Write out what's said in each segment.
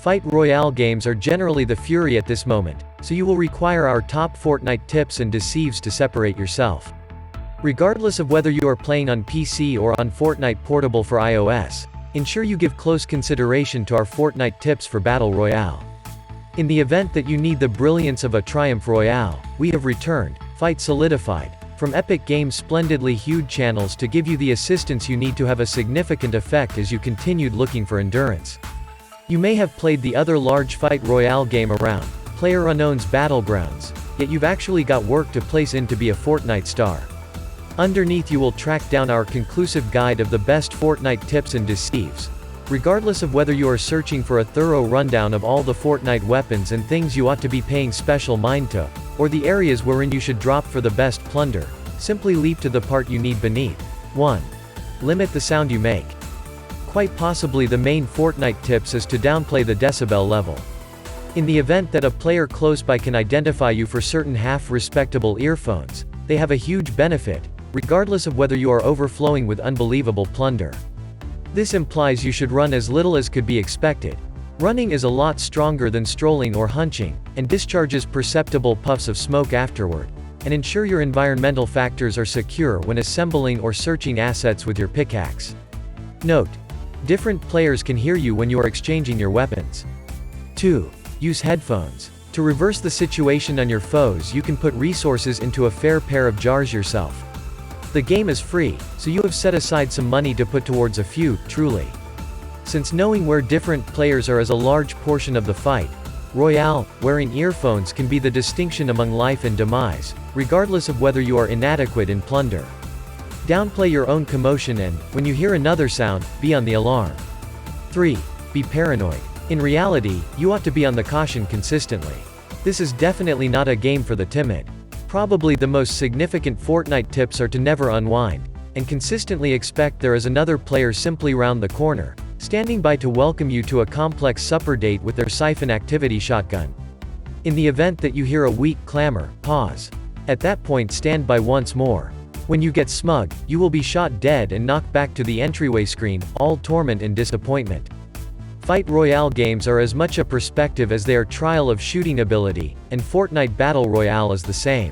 Fight Royale games are generally the fury at this moment, so you will require our top Fortnite tips and deceives to separate yourself. Regardless of whether you are playing on PC or on Fortnite Portable for iOS, ensure you give close consideration to our Fortnite tips for Battle Royale. In the event that you need the brilliance of a Triumph Royale, we have returned, Fight Solidified, from Epic Games' splendidly hued channels to give you the assistance you need to have a significant effect as you continued looking for endurance. You may have played the other large Fight Royale game around, PlayerUnknown's Battlegrounds, yet you've actually got work to place in to be a Fortnite star. Underneath you will track down our conclusive guide of the best Fortnite tips and deceives. Regardless of whether you are searching for a thorough rundown of all the Fortnite weapons and things you ought to be paying special mind to, or the areas wherein you should drop for the best plunder, simply leap to the part you need beneath. 1. Limit the sound you make. Quite possibly the main Fortnite tips is to downplay the decibel level. In the event that a player close by can identify you for certain half-respectable earphones, they have a huge benefit, regardless of whether you are overflowing with unbelievable plunder. This implies you should run as little as could be expected. Running is a lot stronger than strolling or hunching, and discharges perceptible puffs of smoke afterward. And ensure your environmental factors are secure when assembling or searching assets with your pickaxe. Note: different players can hear you when you are exchanging your weapons. 2. Use headphones. To reverse the situation on your foes, you can put resources into a fair pair of jars yourself. The game is free, so you have set aside some money to put towards a few, truly. Since knowing where different players are is a large portion of the fight Royale, wearing earphones can be the distinction among life and demise, regardless of whether you are inadequate in plunder. Downplay your own commotion and, when you hear another sound, be on the alarm. 3. Be paranoid. In reality, you ought to be on the caution consistently. This is definitely not a game for the timid. Probably the most significant Fortnite tips are to never unwind, and consistently expect there is another player simply round the corner, standing by to welcome you to a complex supper date with their siphon activity shotgun. In the event that you hear a weak clamor, pause. At that point stand by once more. When you get smug, you will be shot dead and knocked back to the entryway screen, all torment and disappointment. Fight Royale games are as much a perspective as they are trial of shooting ability, and Fortnite Battle Royale is the same.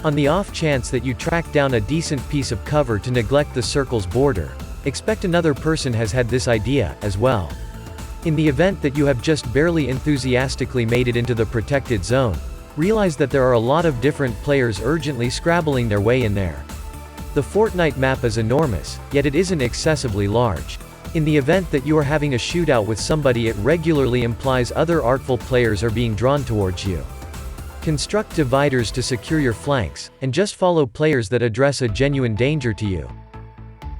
On the off chance that you track down a decent piece of cover to neglect the circle's border, expect another person has had this idea, as well. In the event that you have just barely enthusiastically made it into the protected zone, realize that there are a lot of different players urgently scrabbling their way in there. The Fortnite map is enormous, yet it isn't excessively large. In the event that you are having a shootout with somebody, it regularly implies other artful players are being drawn towards you. Construct dividers to secure your flanks, and just follow players that address a genuine danger to you.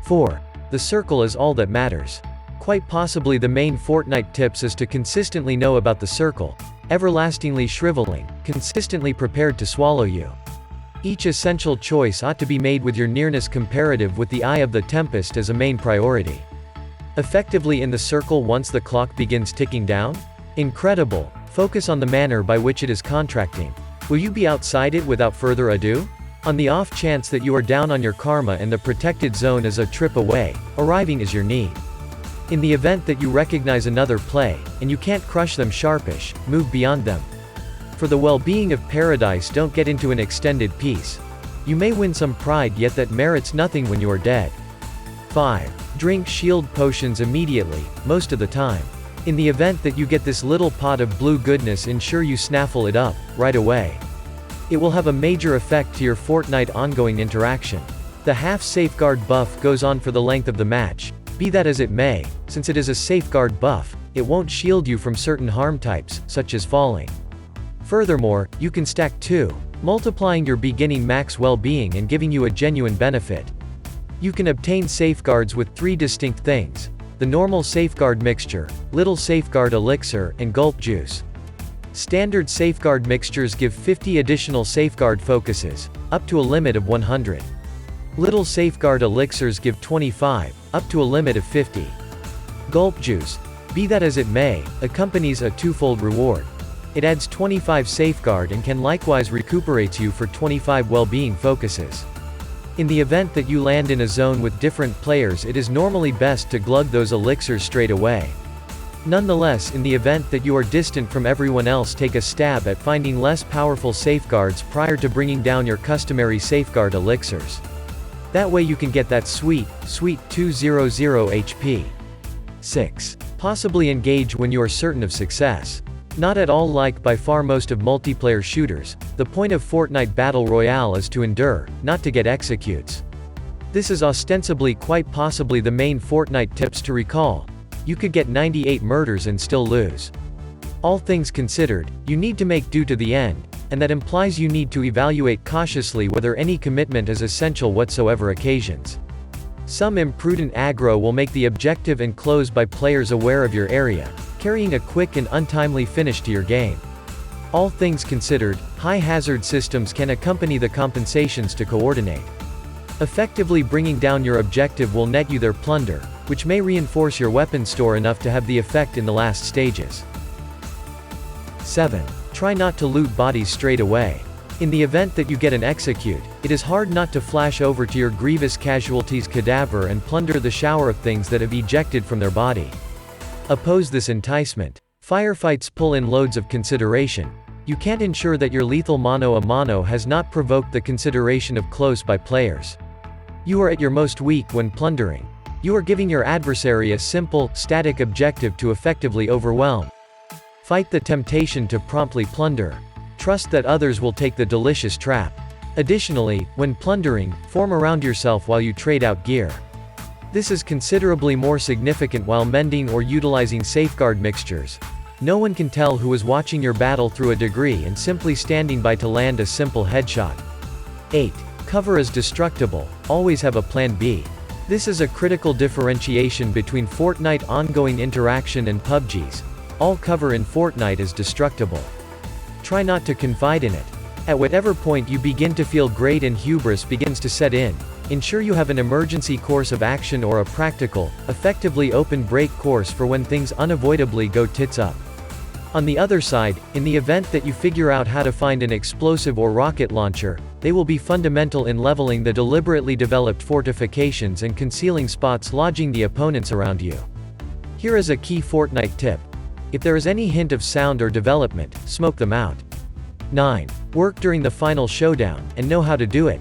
4. The circle is all that matters. Quite possibly the main Fortnite tips is to consistently know about the circle, everlastingly shriveling, consistently prepared to swallow you. Each essential choice ought to be made with your nearness comparative with the eye of the tempest as a main priority. Effectively in the circle once the clock begins ticking down? Incredible. Focus on the manner by which it is contracting. Will you be outside it without further ado? On the off chance that you are down on your karma and the protected zone is a trip away, arriving is your need. In the event that you recognize another play, and you can't crush them sharpish, move beyond them. For the well-being of paradise, don't get into an extended piece. You may win some pride, yet that merits nothing when you are dead. 5. Drink shield potions immediately, most of the time. In the event that you get this little pot of blue goodness, ensure you snaffle it up, right away. It will have a major effect to your Fortnite ongoing interaction. The half safeguard buff goes on for the length of the match. Be that as it may, since it is a safeguard buff, it won't shield you from certain harm types, such as falling. Furthermore, you can stack 2, multiplying your beginning max well-being and giving you a genuine benefit. You can obtain safeguards with 3 distinct things: the normal safeguard mixture, little safeguard elixir, and gulp juice. Standard safeguard mixtures give 50 additional safeguard focuses, up to a limit of 100. Little safeguard elixirs give 25, up to a limit of 50. Gulp juice, be that as it may, accompanies a twofold reward. It adds 25 safeguard and can likewise recuperate you for 25 well-being focuses. In the event that you land in a zone with different players, it is normally best to glug those elixirs straight away. Nonetheless, in the event that you are distant from everyone else, take a stab at finding less powerful safeguards prior to bringing down your customary safeguard elixirs. That way you can get that sweet 200 HP. 6. Possibly engage when you are certain of success. Not at all like by far most of multiplayer shooters, the point of Fortnite Battle Royale is to endure, not to get executes. This is ostensibly quite possibly the main Fortnite tips to recall. You could get 98 murders and still lose. All things considered, you need to make do to the end, and that implies you need to evaluate cautiously whether any commitment is essential whatsoever occasions. Some imprudent aggro will make the objective and close by players aware of your area, carrying a quick and untimely finish to your game. All things considered, high-hazard systems can accompany the compensations to coordinate. Effectively bringing down your objective will net you their plunder, which may reinforce your weapon store enough to have the effect in the last stages. 7. Try not to loot bodies straight away. In the event that you get an execute, it is hard not to flash over to your grievous casualty's cadaver and plunder the shower of things that have ejected from their body. Oppose this enticement. Firefights pull in loads of consideration. You can't ensure that your lethal mano-a-mano has not provoked the consideration of close-by players. You are at your most weak when plundering. You are giving your adversary a simple, static objective to effectively overwhelm. Fight the temptation to promptly plunder. Trust that others will take the delicious trap. Additionally, when plundering, form around yourself while you trade out gear. This is considerably more significant while mending or utilizing safeguard mixtures. No one can tell who is watching your battle through a degree and simply standing by to land a simple headshot. 8. Cover is destructible, always have a plan B. This is a critical differentiation between Fortnite ongoing interaction and PUBG's. All cover in Fortnite is destructible. Try not to confide in it. At whatever point you begin to feel great and hubris begins to set in, ensure you have an emergency course of action or a practical, effectively open break course for when things unavoidably go tits up. On the other side, in the event that you figure out how to find an explosive or rocket launcher, they will be fundamental in leveling the deliberately developed fortifications and concealing spots lodging the opponents around you. Here is a key Fortnite tip. If there is any hint of sound or development, smoke them out. 9. Work during the final showdown, and know how to do it.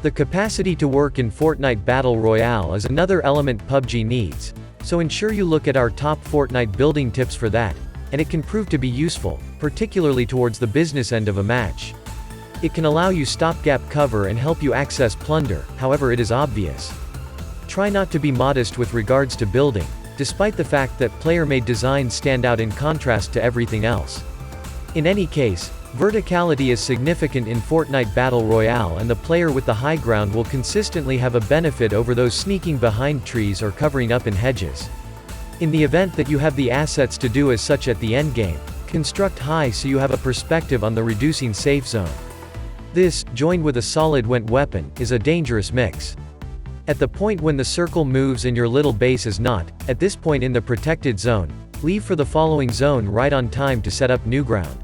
The capacity to work in Fortnite Battle Royale is another element PUBG needs, so ensure you look at our top Fortnite building tips for that, and it can prove to be useful, particularly towards the business end of a match. It can allow you stopgap cover and help you access plunder, however it is obvious. Try not to be modest with regards to building, despite the fact that player-made designs stand out in contrast to everything else. In any case, verticality is significant in Fortnite Battle Royale, and the player with the high ground will consistently have a benefit over those sneaking behind trees or covering up in hedges. In the event that you have the assets to do as such at the endgame, construct high so you have a perspective on the reducing safe zone. This, joined with a solid went weapon, is a dangerous mix. At the point when the circle moves and your little base is not, at this point in the protected zone, leave for the following zone right on time to set up new ground.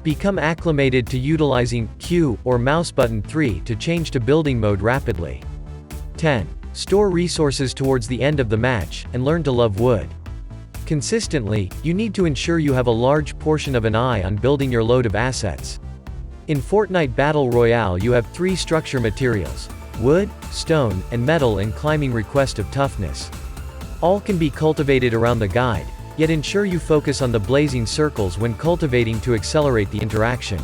Become acclimated to utilizing Q or mouse button 3 to change to building mode rapidly. 10. Store resources towards the end of the match, and learn to love wood. Consistently, you need to ensure you have a large portion of an eye on building your load of assets. In Fortnite Battle Royale you have 3 structure materials: wood, stone, and metal in climbing request of toughness. All can be cultivated around the guide, yet ensure you focus on the blazing circles when cultivating to accelerate the interaction.